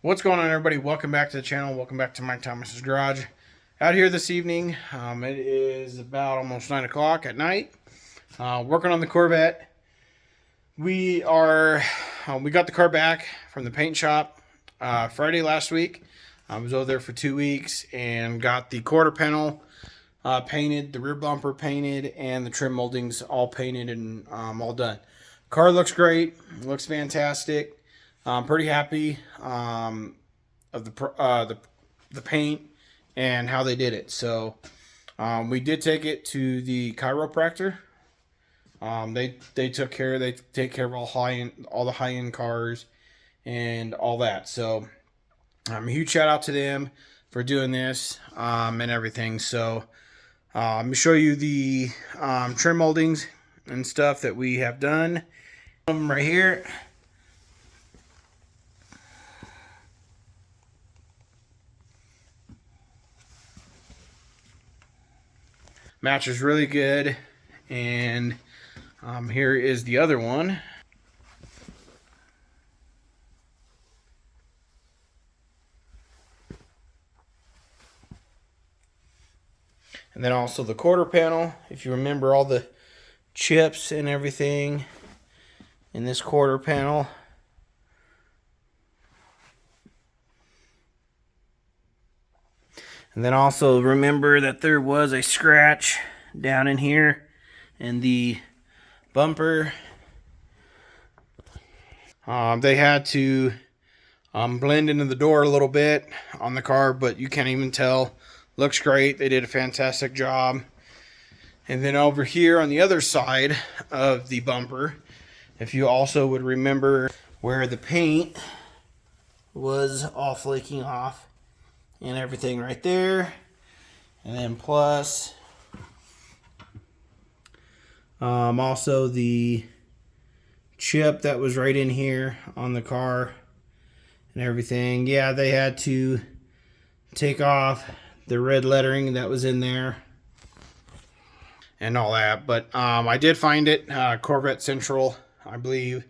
What's going on, everybody? Welcome back to the channel. Welcome back to Mike Thomas's Garage. Out here this evening, it is about almost 9 o'clock at night. Working on the Corvette. We got the car back from the paint shop Friday last week. I was over there for 2 weeks and got the quarter panel painted, the rear bumper painted, and the trim moldings all painted and all done. Car looks great. Looks fantastic. I'm pretty happy of the paint and how they did it. So we did take it to the chiropractor. They take care of all the high end cars and all that. So a huge shout out to them for doing this and everything. So let me show you the trim moldings and stuff that we have done. Right here. Matches really good, and here is the other one. And then also the quarter panel. If you remember all the chips and everything in this quarter panel. And then also remember that there was a scratch down in here in the bumper. They had to blend into the door a little bit on the car, but you can't even tell. Looks great. They did a fantastic job. And then over here on the other side of the bumper, if you also would remember where the paint was all flaking off and everything right there, and then plus also the chip that was right in here on the car and everything. Yeah, they had to take off the red lettering that was in there and all that, but I did find it. Corvette Central, I believe,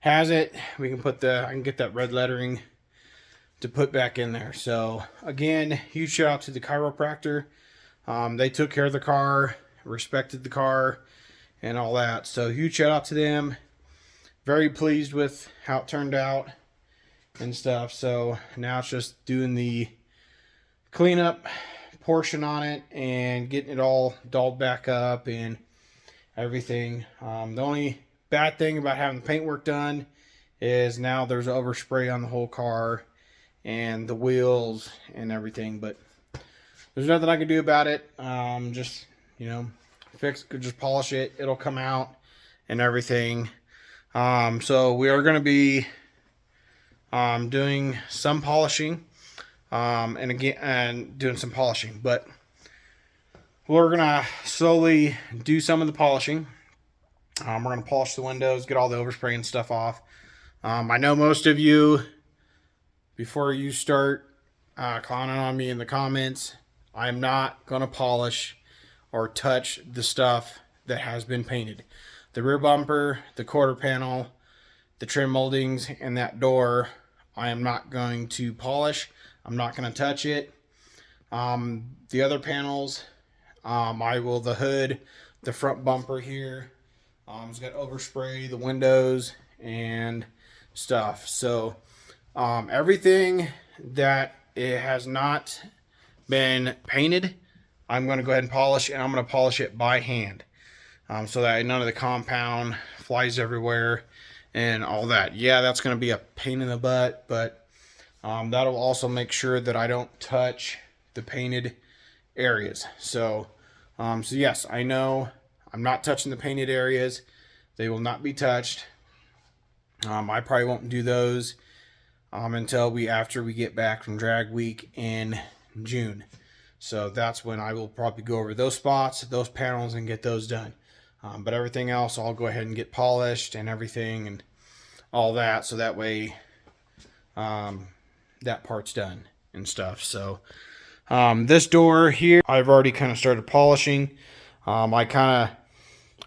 has it. I can get that red lettering to put back in there. So again, huge shout out to the chiropractor. They took care of the car, respected the car, and all that. So huge shout out to them. Very pleased with how it turned out and stuff. So now it's just doing the cleanup portion on it and getting it all dolled back up and everything. The only bad thing about having the paintwork done is now there's overspray on the whole car and the wheels and everything, but there's nothing I can do about it. Just, just polish it. It'll come out and everything. So we are going to be doing some polishing, and doing some polishing, but we're going to slowly do some of the polishing. We're going to polish the windows, get all the overspray and stuff off. I know most of you, before you start clowning on me in the comments, I'm not going to polish or touch the stuff that has been painted. The rear bumper, the quarter panel, the trim moldings, and that door, I am not going to polish. I'm not going to touch it. The other panels, the hood, the front bumper here, it's got overspray, the windows, and stuff. So everything that it has not been painted, I'm going to go ahead and polish, and I'm going to polish it by hand, so that none of the compound flies everywhere and all that. Yeah, that's going to be a pain in the butt, but that'll also make sure that I don't touch the painted areas. So yes, I know I'm not touching the painted areas. They will not be touched. I probably won't do those until after we get back from drag week in June. So that's when I will probably go over those spots, those panels, and get those done. But everything else, I'll go ahead and get polished and everything and all that, so that way that part's done and stuff. So this door here, I've already kind of started polishing. I kind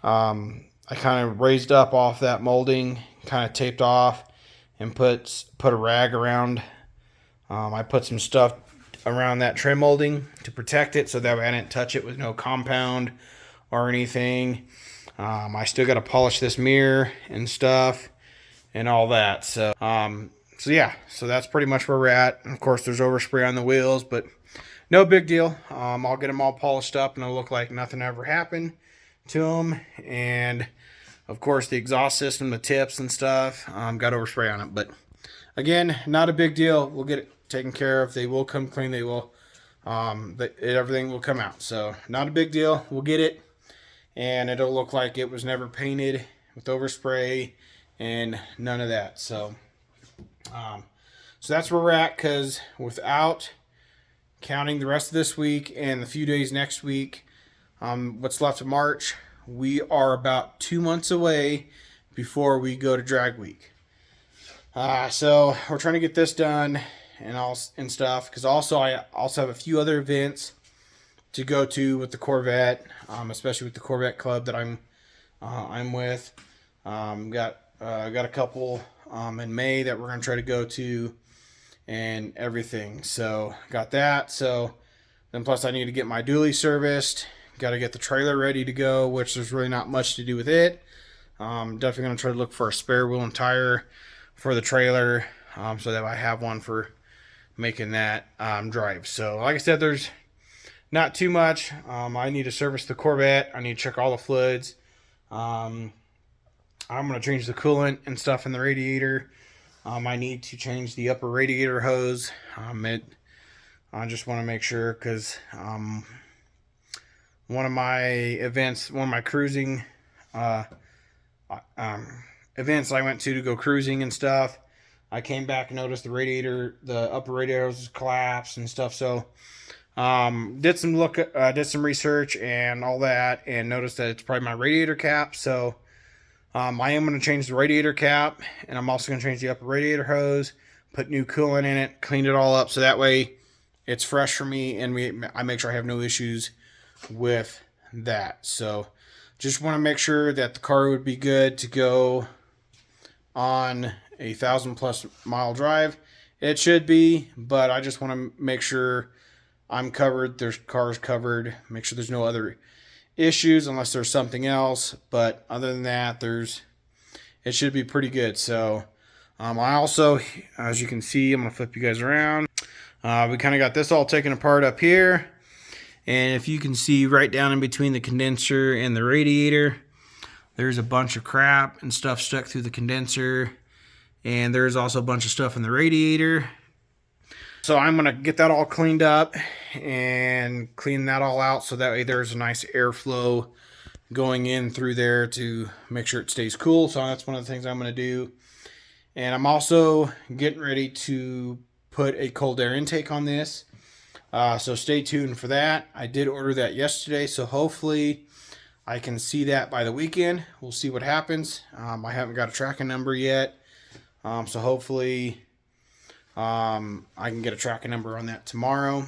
of raised up off that molding, kind of taped off, and put a rag around I put some stuff around that trim molding to protect it so that way I didn't touch it with no compound or anything. I still got to polish this mirror and stuff and all that. So yeah, so that's pretty much where we're at. Of course, there's overspray on the wheels, but no big deal. I'll get them all polished up and it'll look like nothing ever happened to them. And of course, the exhaust system, the tips and stuff, got overspray on it. But again, not a big deal. We'll get it taken care of. They will come clean. They will, everything will come out. So not a big deal. We'll get it, and it'll look like it was never painted with overspray and none of that. So, so that's where we're at. Because without counting the rest of this week and the few days next week, what's left of March, we are about 2 months away before we go to drag week. So we're trying to get this done and stuff, because I also have a few other events to go to with the Corvette, especially with the Corvette club that I'm with. Got a couple in May that we're gonna try to go to and everything. So got that. So then plus I need to get my dually serviced. Got to get the trailer ready to go, which there's really not much to do with it. Definitely going to try to look for a spare wheel and tire for the trailer, so that I have one for making that drive. So like I said, there's not too much. I need to service the Corvette. I need to check all the fluids. I'm going to change the coolant and stuff in the radiator. I need to change the upper radiator hose. I just want to make sure, because one of my events, one of my cruising events I went to go cruising and stuff, I came back and noticed the upper radiator was collapsed and stuff. So did some research and all that, and noticed that it's probably my radiator cap. So I am going to change the radiator cap, and I'm also going to change the upper radiator hose, put new coolant in it, clean it all up, so that way it's fresh for me, and I make sure I have no issues with that. So just want to make sure that the car would be good to go on a 1,000+ mile drive. It should be, but I just want to make sure I'm covered, there's cars covered, make sure there's no other issues unless there's something else. But other than that, it should be pretty good. So I also, as you can see, I'm going to flip you guys around. We kind of got this all taken apart up here. And if you can see right down in between the condenser and the radiator, there's a bunch of crap and stuff stuck through the condenser. And there's also a bunch of stuff in the radiator. So I'm going to get that all cleaned up and clean that all out, so that way there's a nice airflow going in through there to make sure it stays cool. So that's one of the things I'm going to do. And I'm also getting ready to put a cold air intake on this. So stay tuned for that. I did order that yesterday, so hopefully I can see that by the weekend. We'll see what happens. I haven't got a tracking number yet, so hopefully I can get a tracking number on that tomorrow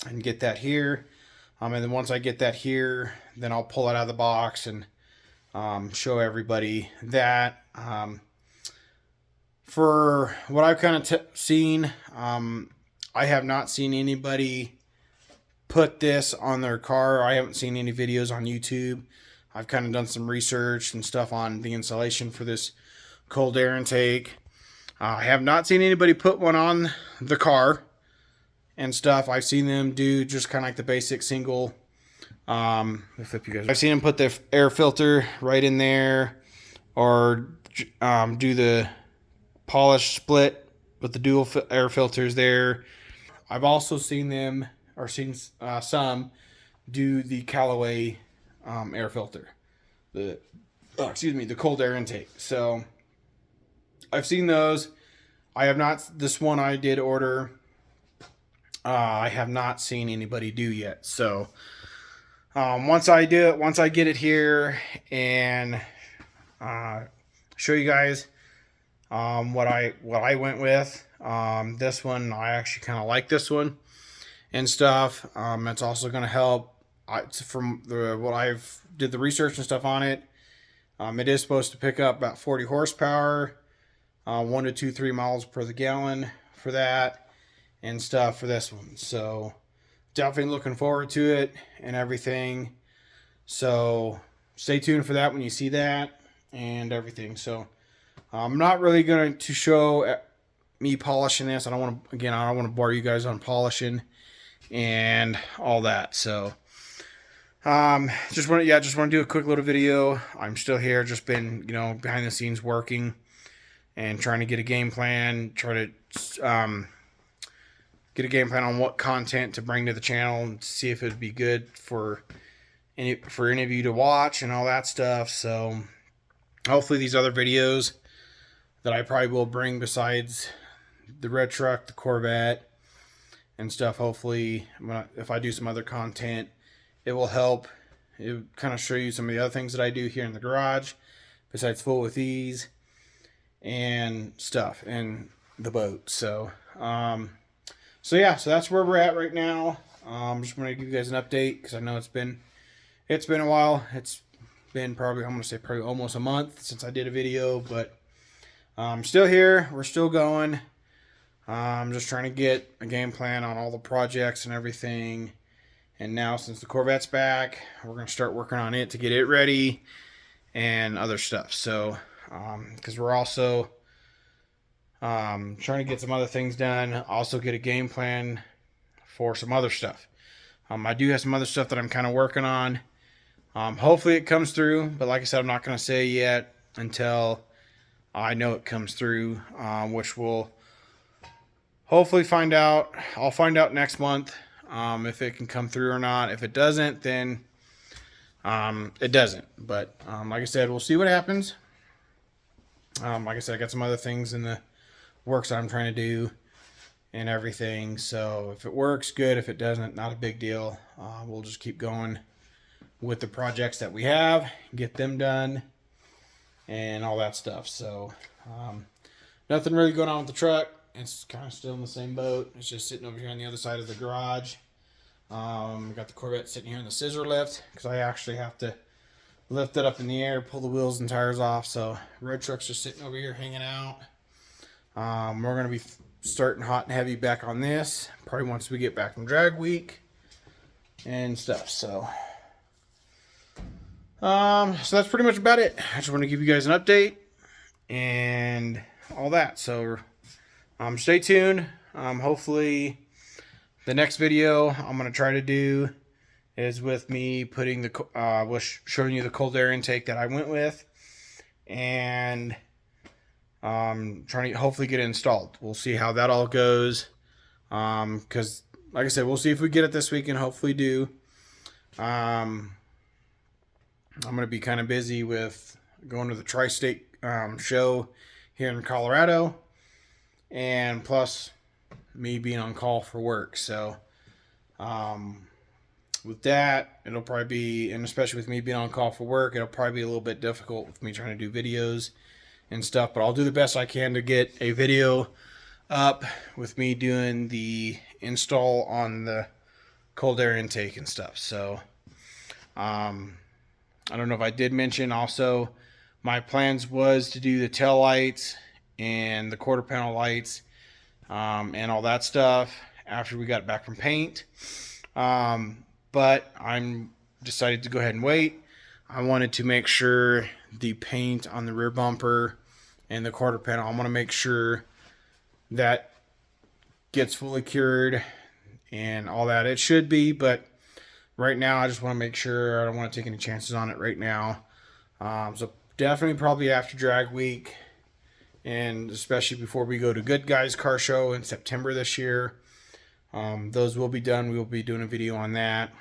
and get that here. And then once I get that here, then I'll pull it out of the box and show everybody that. For what I've kind of seen, I have not seen anybody put this on their car. I haven't seen any videos on YouTube. I've kind of done some research and stuff on the installation for this cold air intake. I have not seen anybody put one on the car and stuff. I've seen them do just kind of like the basic single. I've seen them put the air filter right in there, or do the polish split with the dual air filters there. I've also seen them, or seen some do the Callaway air filter, the cold air intake. So I've seen those. I have not, this one I did order, I have not seen anybody do yet. So once I do it, once I get it here and show you guys what I went with. This one, I actually kind of like this one and stuff. It's also going to help. From what I've did the research and stuff on it. It is supposed to pick up about 40 horsepower, 1 to 3 miles per the gallon for that. and stuff for this one. So definitely looking forward to it and everything. So stay tuned for that when you see that and everything. So I'm not really going to show me polishing this. I don't want to bore you guys on polishing and all that. So just want to do a quick little video. I'm still here, just been, behind the scenes working and trying to get a game plan, try to get a game plan on what content to bring to the channel and see if it'd be good for any of you to watch and all that stuff. So hopefully these other videos that I probably will bring, besides the red truck, the Corvette and stuff, hopefully if I do some other content, it will help. It will kind of show you some of the other things that I do here in the garage besides Full with Ease and stuff, and the boat. So so that's where we're at right now. Just want to give you guys an update because I know it's been a while. It's been probably almost a month since I did a video, but I'm still here. We're still going. I'm just trying to get a game plan on all the projects and everything. And now, since the Corvette's back, we're going to start working on it to get it ready and other stuff. So, because we're also trying to get some other things done, also get a game plan for some other stuff. I do have some other stuff that I'm kind of working on. Hopefully it comes through, but like I said, I'm not going to say yet until I know it comes through, which we'll hopefully find out. I'll find out next month if it can come through or not. If it doesn't, then it doesn't. But like I said, we'll see what happens. Like I said, I got some other things in the works that I'm trying to do and everything. So if it works, good. If it doesn't, not a big deal. We'll just keep going with the projects that we have, get them done and all that stuff. So nothing really going on with the truck. It's kind of still in the same boat. It's just sitting over here on the other side of the garage. We got the Corvette sitting here in the scissor lift because I actually have to lift it up in the air, pull the wheels and tires off. So road truck's just sitting over here hanging out. We're going to be starting hot and heavy back on this probably once we get back from drag week and stuff. So so that's pretty much about it. I just want to give you guys an update and all that. So stay tuned. Hopefully the next video I'm going to try to do is with me putting the showing you the cold air intake that I went with, and trying to hopefully get it installed. We'll see how that all goes, because like I said, we'll see if we get it this weekend. Hopefully do. I'm going to be kind of busy with going to the Tri-State show here in Colorado, and plus me being on call for work. So with that, it'll probably be, and especially with me being on call for work, it'll probably be a little bit difficult with me trying to do videos and stuff, but I'll do the best I can to get a video up with me doing the install on the cold air intake and stuff. So I don't know if I did mention also, my plans was to do the tail lights and the quarter panel lights and all that stuff after we got back from paint. But I'm decided to go ahead and wait. I wanted to make sure the paint on the rear bumper and the quarter panel, I want to make sure that gets fully cured and all that. It should be, but right now I just want to make sure. I don't want to take any chances on it right now. So definitely probably after drag week, and especially before we go to Good Guys car show in September this year. Those will be done. We will be doing a video on that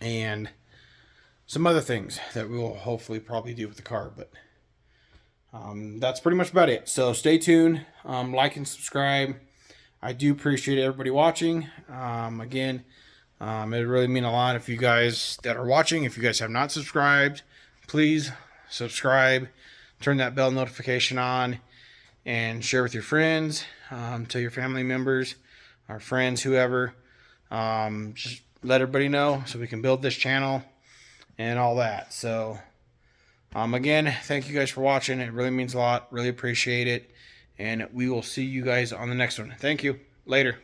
and some other things that we will hopefully probably do with the car. But that's pretty much about it. So stay tuned. Like and subscribe. I do appreciate everybody watching. Again, it really mean a lot if you guys that are watching, if you guys have not subscribed, please subscribe, turn that bell notification on, and share with your friends, tell your family members, our friends, whoever. Just let everybody know so we can build this channel and all that. So again, thank you guys for watching. It really means a lot. Really appreciate it. And we will see you guys on the next one. Thank you. Later.